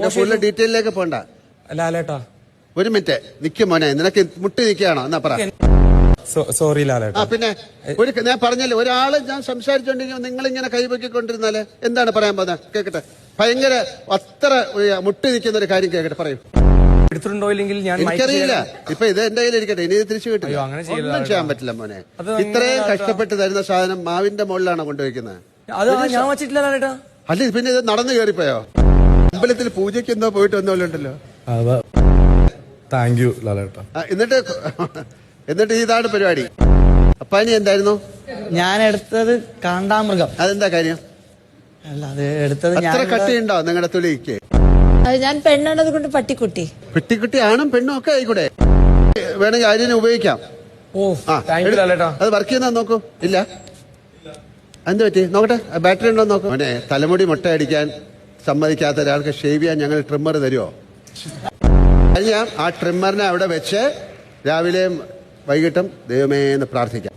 പിന്നെ ഫുള്ള് ഡീറ്റെയിലേക്ക് പോണ്ട. ലാലേട്ടാ ഒരു മിനിറ്റ് നിക്കും മോനെ, നിനക്ക് മുട്ടി നിൽക്കുകയാണോ എന്നാ പറ. സോറി ലാലേട്ടാ. പിന്നെ ഞാൻ പറഞ്ഞല്ലേ, ഒരാള് ഞാൻ സംസാരിച്ചോണ്ടെങ്കിൽ നിങ്ങൾ ഇങ്ങനെ കൈവയ്ക്കൊണ്ടിരുന്നാല് എന്താണ് പറയാൻ പോകുന്നത്? കേക്കട്ടെ, ഭയങ്കര അത്ര മുട്ടി നിൽക്കുന്ന ഒരു കാര്യം കേക്കട്ടെ, പറയൂ. എടുത്തിട്ടുണ്ടോ ഇല്ലെങ്കിൽ ഞാൻ എനിക്കറിയില്ല. ഇപ്പൊ ഇത് എന്റെ കയ്യിൽ ഇരിക്കട്ടെ, ഇനി ഇത് തിരിച്ചു കിട്ടില്ല, ഒന്നും ചെയ്യാൻ പറ്റില്ല മോനെ. ഇത്രയും കഷ്ടപ്പെട്ട് തരുന്ന സാധനം മാവിന്റെ മുകളിലാണ് കൊണ്ടുവയ്ക്കുന്നത്. അത് ഞാൻ വെച്ചിട്ടില്ല ലാലേട്ടാ. അല്ല പിന്നെ ഇത് നടന്നു കയറിപ്പോയോ? അമ്പലത്തിൽ പൂജയ്ക്ക് എന്തോ പോയിട്ട് വന്നോലുണ്ടല്ലോ. Thank you ലാലേട്ടാ. എന്നിട്ട് ഇതാണ് പരിപാടി. അപ്പാനി എന്തായിരുന്നു? ഞാൻ എടുത്തത് കാണ്ടാമൃഗം. അതെന്താ കാര്യം? അല്ല, അത് എടുത്തത് അത്ര കട്ടിയുണ്ടോ നിങ്ങളുടെ തുണിക്ക്? ഞാൻ പെണ്ണുള്ളത് കൊണ്ട് പട്ടിക്കുട്ടി. പെട്ടിക്കുട്ടി ആണും പെണ്ണും ഒക്കെ ആയിക്കൂടെ? വേണമെങ്കിൽ അതിനെ ഉപയോഗിക്കാം. അത് വർക്ക് ചെയ്യുന്ന നോക്കൂ. ഇല്ല, എന്ത് പറ്റി നോക്കട്ടെ, ബാറ്ററി ഉണ്ടോ നോക്കൂ. മോനെ, തലമുടി മുട്ട അടിക്കാൻ സമ്മതിക്കാത്ത ഒരാൾക്ക് ഷേവ് ചെയ്യാൻ ഞങ്ങൾ ട്രിമ്മർ തരുമോ? ഞാൻ ആ ട്രിമ്മറിനെ അവിടെ വെച്ച് രാവിലെയും വൈകിട്ടും ദൈവമേ എന്ന് പ്രാർത്ഥിക്കാം.